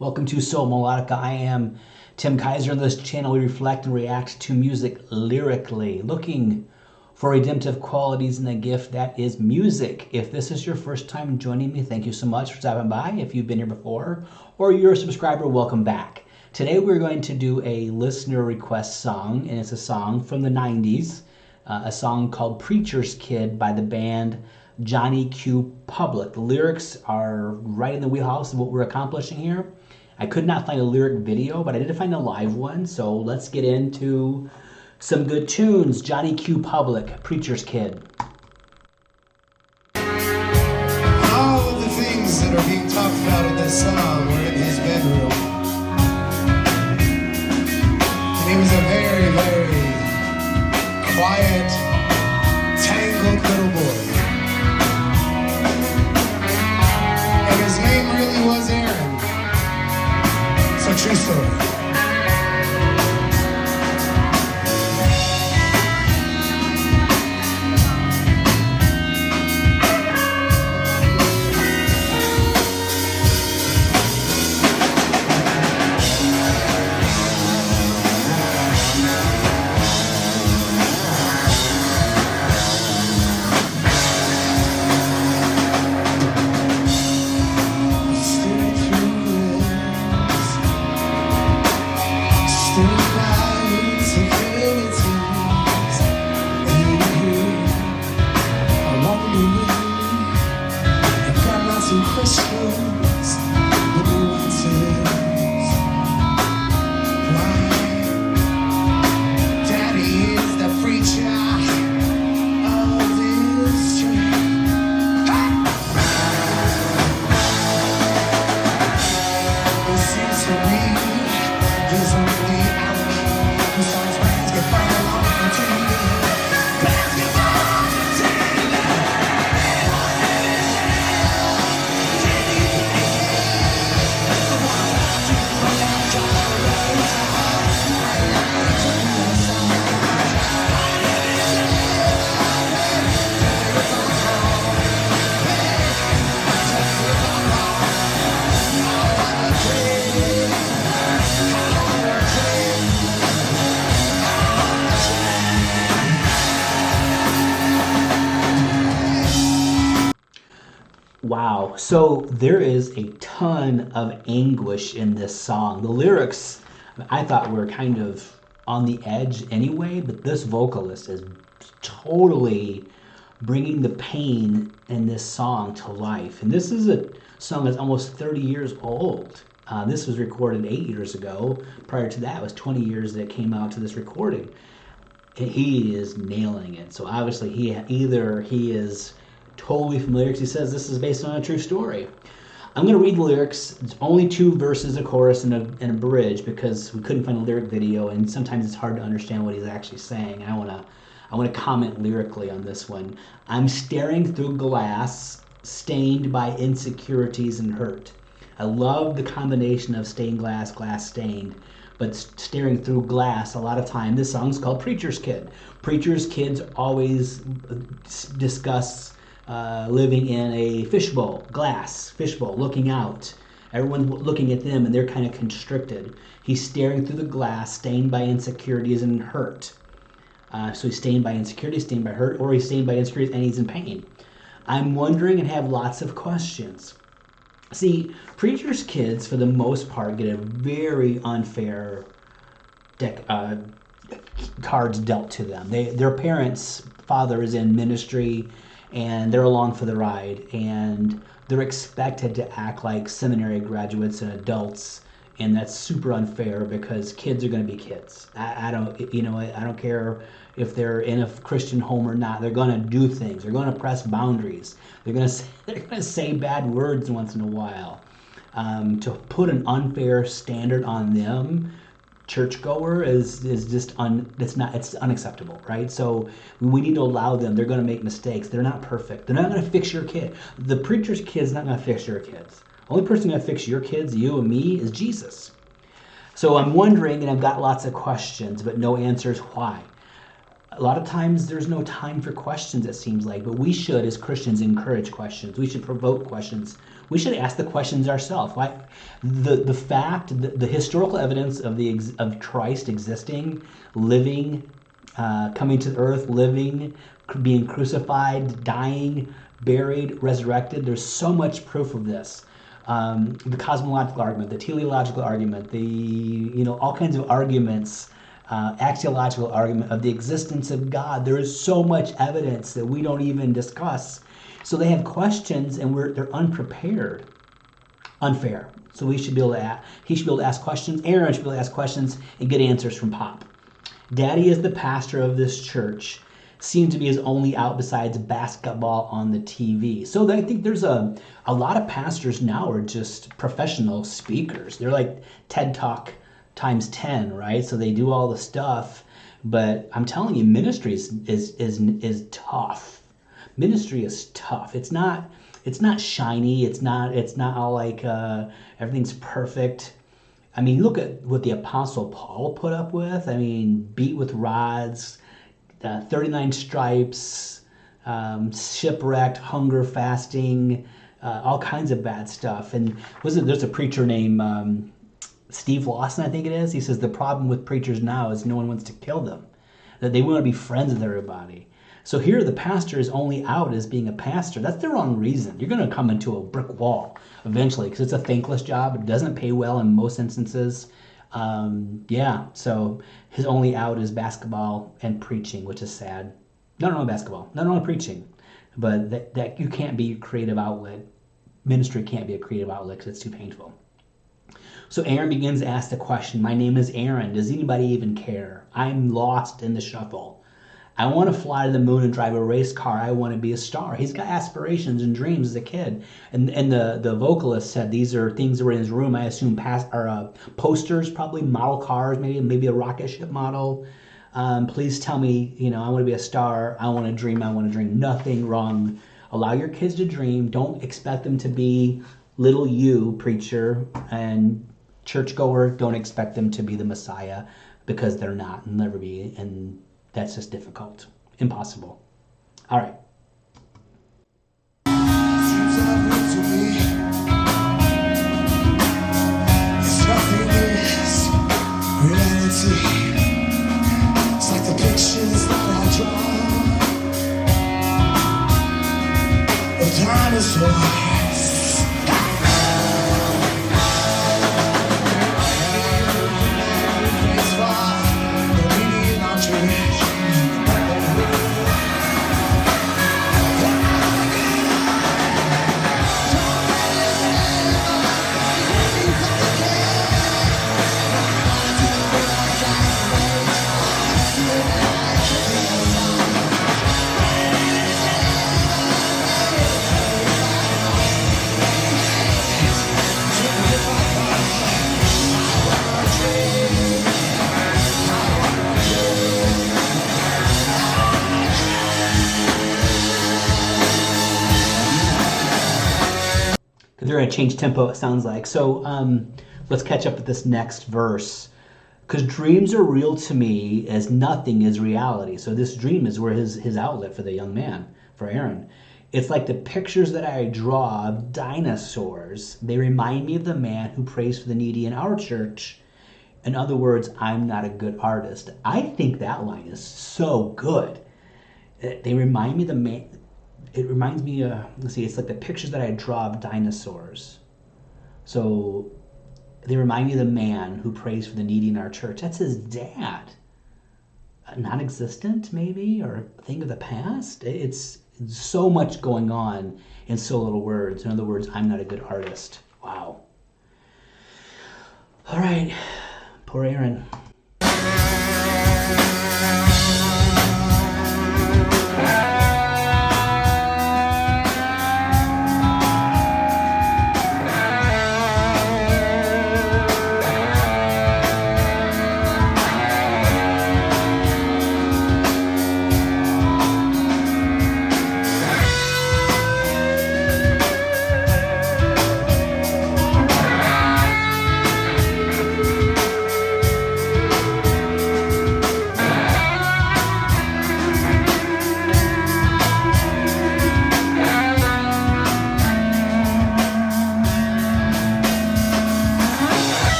Welcome to Sola Melodica. I am Tim Kaiser. On this channel, we reflect and react to music lyrically, looking for redemptive qualities in the gift that is music. If this is your first time joining me, thank you so much for stopping by. If you've been here before or you're a subscriber, welcome back. Today we're going to do a listener request song, and it's a song from the 90s, a song called Preacher's Kid by the band Johnny Q. Public. The lyrics are right in the wheelhouse of what we're accomplishing here. I could not find a lyric video, but I did find a live one, so let's get into some good tunes. Johnny Q. Public, Preacher's Kid. All of the things that are being talked about in this song were in his bedroom. And he was a very, very quiet, tangled little boy. And his name really was Aaron. It's a true story. Wow, so there is a ton of anguish in this song. The lyrics, I thought were kind of on the edge anyway, but this vocalist is totally bringing the pain in this song to life. And this is a song that's almost 30 years old. This was recorded 8 years ago. Prior to that, it was 20 years that it came out to this recording. And he is nailing it. So obviously he is totally familiar, because he says this is based on a true story. I'm going to read the lyrics. It's only 2 verses, a chorus, and a bridge, because we couldn't find a lyric video, and sometimes it's hard to understand what he's actually saying. I want to comment lyrically on this one. I'm staring through glass, stained by insecurities and hurt. I love the combination of stained glass, glass stained, but staring through glass a lot of time. This song's called Preacher's Kid. Preacher's kids always discuss living in a fishbowl, glass fishbowl, looking out. Everyone's looking at them and they're kind of constricted. He's staring through the glass, stained by insecurities and hurt. So he's stained by insecurities, stained by hurt, or he's stained by insecurities and he's in pain. I'm wondering and have lots of questions. See, preachers' kids, for the most part, get a very unfair cards dealt to them. Their parents' father is in ministry, and they're along for the ride, and they're expected to act like seminary graduates and adults, and that's super unfair, because kids are going to be kids. I don't care if they're in a Christian home or not. They're going to do things. They're going to press boundaries. They're going to say bad words once in a while. To put an unfair standard on them, churchgoer, is just it's unacceptable, right? So we need to allow them. They're going to make mistakes. They're not perfect. They're not going to fix your kid. The preacher's kid's not going to fix your kids. The only person going to fix your kids, you and me, is Jesus. So I'm wondering, and I've got lots of questions, but no answers. Why? A lot of times there's no time for questions, it seems like, but we should, as Christians, encourage questions. We should provoke questions. We should ask the questions ourselves. Why? The historical evidence of Christ existing, living, coming to earth, living, being crucified, dying, buried, resurrected. There's so much proof of this. The cosmological argument, the teleological argument, all kinds of arguments, axiological argument of the existence of God. There is so much evidence that we don't even discuss. So they have questions, and they're unprepared, unfair. So he should be able to ask questions. Aaron should be able to ask questions and get answers from Pop. Daddy is the pastor of this church. Seems to be his only out besides basketball on the TV. So I think there's a lot of pastors now are just professional speakers. They're like TED Talk times 10, right? So they do all the stuff, but I'm telling you, ministry is tough. Ministry is tough. It's not shiny. It's not all like everything's perfect. I mean, look at what the Apostle Paul put up with. I mean, beat with rods, 39 stripes, shipwrecked, hunger, fasting, all kinds of bad stuff. And there's a preacher named Steve Lawson, I think it is. He says the problem with preachers now is no one wants to kill them, that they want to be friends with everybody. So here the pastor is only out as being a pastor. That's the wrong reason. You're going to come into a brick wall eventually because it's a thankless job. It doesn't pay well in most instances. So his only out is basketball and preaching, which is sad. Not only basketball, not only preaching, but that you can't be a creative outlet. Ministry can't be a creative outlet because it's too painful. So Aaron begins to ask the question, my name is Aaron. Does anybody even care? I'm lost in the shuffle. I want to fly to the moon and drive a race car. I want to be a star. He's got aspirations and dreams as a kid. And the vocalist said these are things that were in his room. I assume posters, probably model cars, maybe a rocket ship model. Please tell me, I want to be a star. I want to dream. I want to dream. Nothing wrong. Allow your kids to dream. Don't expect them to be little you, preacher, and churchgoer. Don't expect them to be the Messiah because they're not and never be. And that's just difficult. Impossible. All right. It's like the pictures that I draw of dinosaurs. They're going to change tempo, it sounds like. So let's catch up with this next verse. Because dreams are real to me as nothing is reality. So this dream is where his outlet for the young man, for Aaron. It's like the pictures that I draw of dinosaurs. They remind me of the man who prays for the needy in our church. In other words, I'm not a good artist. I think that line is so good. They remind me of the man. It reminds me, it's like the pictures that I draw of dinosaurs. So they remind me of the man who prays for the needy in our church. That's his dad. Non-existent, maybe, or a thing of the past. It's so much going on in so little words. In other words, I'm not a good artist. Wow. All right. Poor Aaron.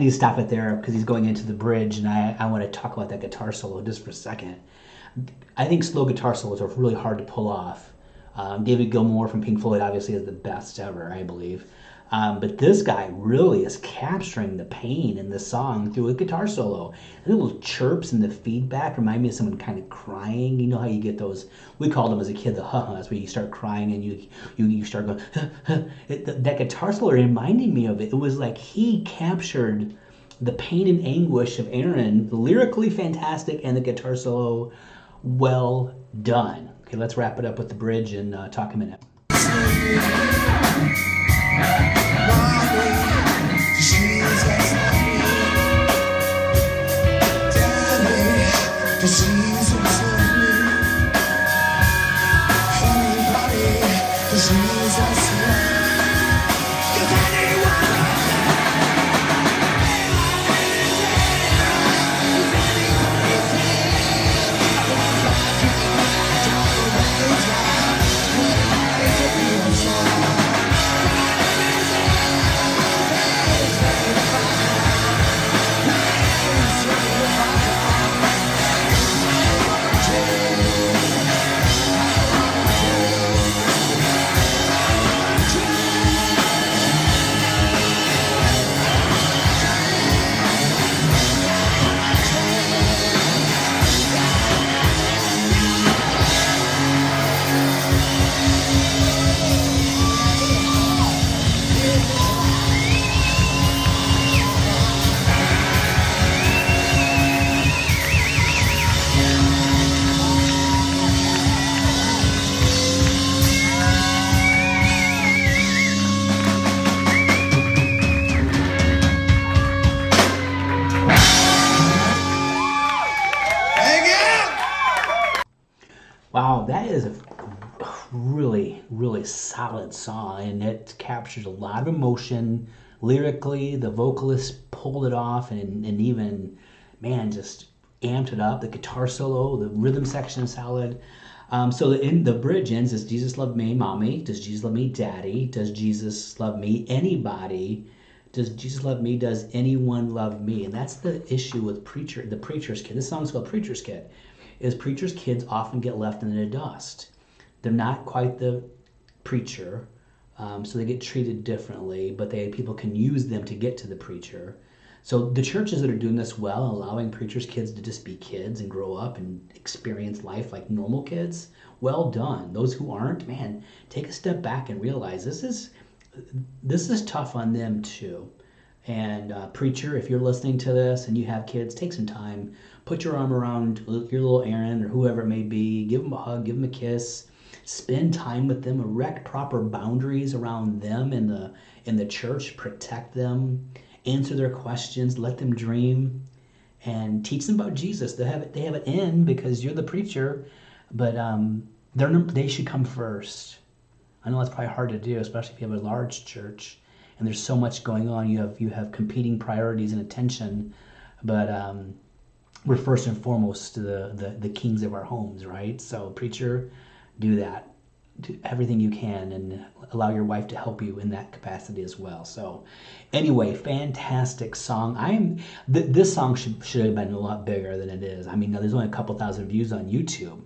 need to stop it there because he's going into the bridge, and I want to talk about that guitar solo just for a second. I think slow guitar solos are really hard to pull off. David Gilmour from Pink Floyd obviously is the best ever, I believe. But this guy really is capturing the pain in the song through a guitar solo. The little chirps and the feedback remind me of someone kind of crying. You know how you get those, we called them as a kid the huh-hus, where you start crying and you start going, huh, huh. That guitar solo reminded me of it. It was like he captured the pain and anguish of Aaron, lyrically fantastic, and the guitar solo, well done. Okay, let's wrap it up with the bridge and talk a minute. Wow, that is a really, really solid song, and it captures a lot of emotion lyrically. The vocalist pulled it off and even, man, just amped it up. The guitar solo, the rhythm section is solid. So the bridge ends, does Jesus love me, mommy? Does Jesus love me, daddy? Does Jesus love me, anybody? Does Jesus love me? Does anyone love me? And that's the issue with the preacher's kid. This song's called Preacher's Kid. Is preachers' kids often get left in the dust. They're not quite the preacher, so they get treated differently, but people can use them to get to the preacher. So the churches that are doing this well, allowing preachers' kids to just be kids and grow up and experience life like normal kids, well done. Those who aren't, man, take a step back and realize this is tough on them too. And preacher, if you're listening to this and you have kids, take some time, put your arm around your little Aaron or whoever it may be, give them a hug, give them a kiss, spend time with them, erect proper boundaries around them in the church, protect them, answer their questions, let them dream, and teach them about Jesus. They have it in because you're the preacher, but they should come first. I know that's probably hard to do, especially if you have a large church and there's so much going on. You have competing priorities and attention, but we're first and foremost the kings of our homes, right? So preacher, do that. Do everything you can and allow your wife to help you in that capacity as well. So anyway, fantastic song. This song should have been a lot bigger than it is. I mean, there's only a couple thousand views on YouTube,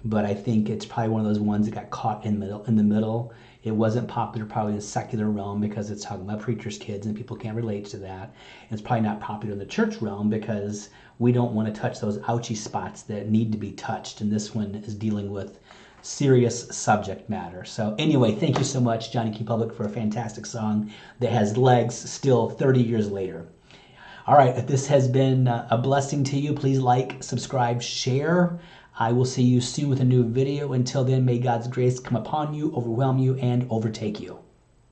but I think it's probably one of those ones that got caught in the middle. It wasn't popular probably in the secular realm because it's talking about preachers' kids and people can't relate to that. It's probably not popular in the church realm because we don't want to touch those ouchy spots that need to be touched. And this one is dealing with serious subject matter. So anyway, thank you so much, Johnny Key Public, for a fantastic song that has legs still 30 years later. All right, if this has been a blessing to you, please like, subscribe, share. I will see you soon with a new video. Until then, may God's grace come upon you, overwhelm you, and overtake you.